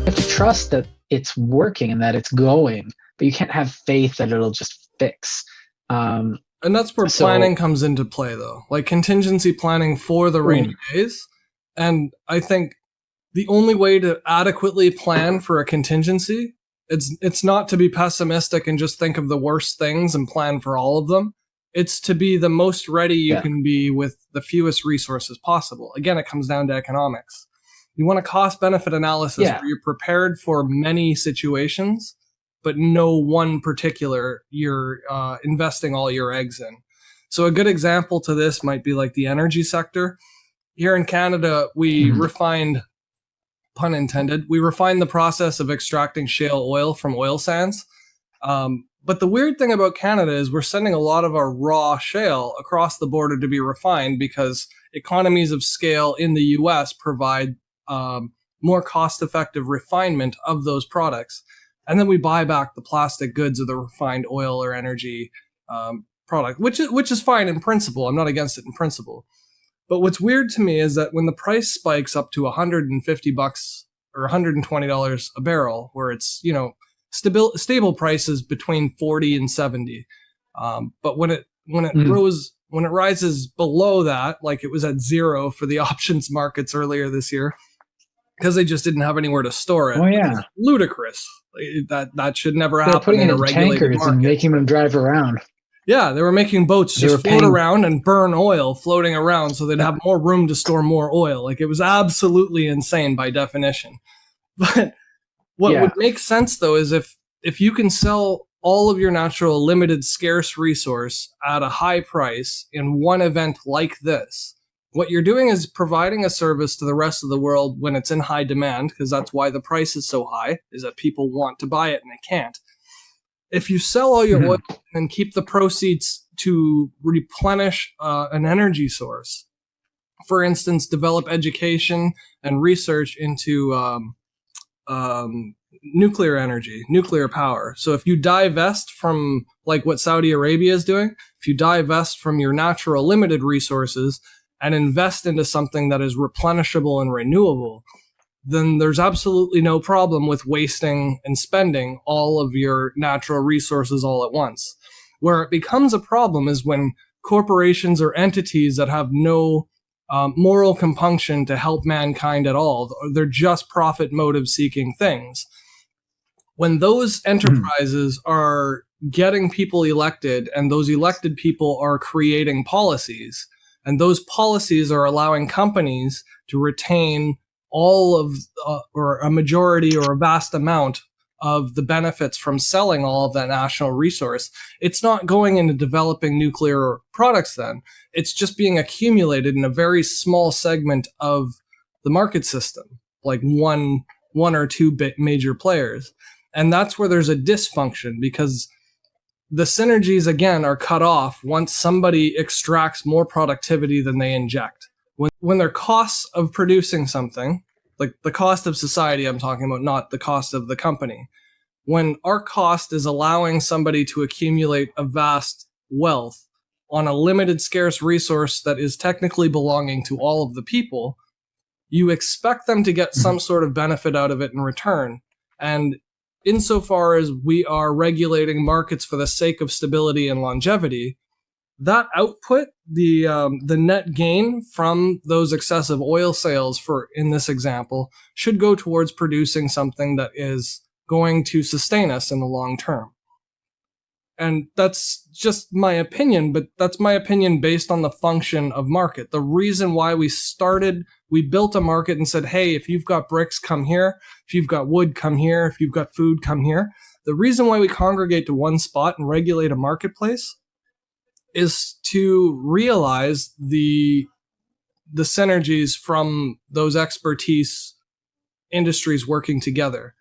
have to trust that it's working and that it's going, but you can't have faith that it'll just fix. And that's where planning comes into play, though, like contingency planning for the rainy days. And I think the only way to adequately plan for a contingency, it's not to be pessimistic and just think of the worst things and plan for all of them. It's to be the most ready you can be with the fewest resources possible. Again, it comes down to economics. You want a cost-benefit analysis where you're prepared for many situations, but no one particular you're investing all your eggs in. So a good example to this might be like the energy sector. Here in Canada, we refined, pun intended, we refined the process of extracting shale oil from oil sands. But the weird thing about Canada is we're sending a lot of our raw shale across the border to be refined because economies of scale in the US provide more cost-effective refinement of those products. And then we buy back the plastic goods of the refined oil or energy product, which is fine in principle. I'm not against it in principle. But what's weird to me is that when the price spikes up to $150 or $120 a barrel, where it's, stable prices between 40 and 70. But when it rises below that, like it was at zero for the options markets earlier this year, because they just didn't have anywhere to store it. Oh yeah, it's ludicrous. That should never happen. They're putting in it a in regulated tankers market. and making them drive around. Yeah, they were making boats just float around and burn oil floating around so they'd have more room to store more oil. Like it was absolutely insane by definition. But what would make sense though is if you can sell all of your natural limited scarce resource at a high price in one event like this, what you're doing is providing a service to the rest of the world when it's in high demand, because that's why the price is so high, is that people want to buy it and they can't. If you sell all your oil and keep the proceeds to replenish an energy source, for instance, develop education and research into nuclear energy, nuclear power. So if you divest from like what Saudi Arabia is doing, if you divest from your natural limited resources and invest into something that is replenishable and renewable, then there's absolutely no problem with wasting and spending all of your natural resources all at once. Where it becomes a problem is when corporations or entities that have no moral compunction to help mankind at all, they're just profit motive seeking things. When those enterprises are getting people elected and those elected people are creating policies, and those policies are allowing companies to retain all of or a majority or a vast amount of the benefits from selling all of that national resource, it's not going into developing nuclear products then. It's just being accumulated in a very small segment of the market system, like one or two major players. And that's where there's a dysfunction, because the synergies, again, are cut off once somebody extracts more productivity than they inject. When their costs of producing something, like the cost of society I'm talking about, not the cost of the company, when our cost is allowing somebody to accumulate a vast wealth on a limited scarce resource that is technically belonging to all of the people, you expect them to get some sort of benefit out of it in return. And insofar as we are regulating markets for the sake of stability and longevity, that output, the net gain from those excessive oil sales, for in this example, should go towards producing something that is going to sustain us in the long term. And that's just my opinion, but that's my opinion based on the function of market. The reason why we built a market and said, hey, if you've got bricks, come here. If you've got wood, come here. If you've got food, come here. The reason why we congregate to one spot and regulate a marketplace is to realize the synergies from those expertise industries working together.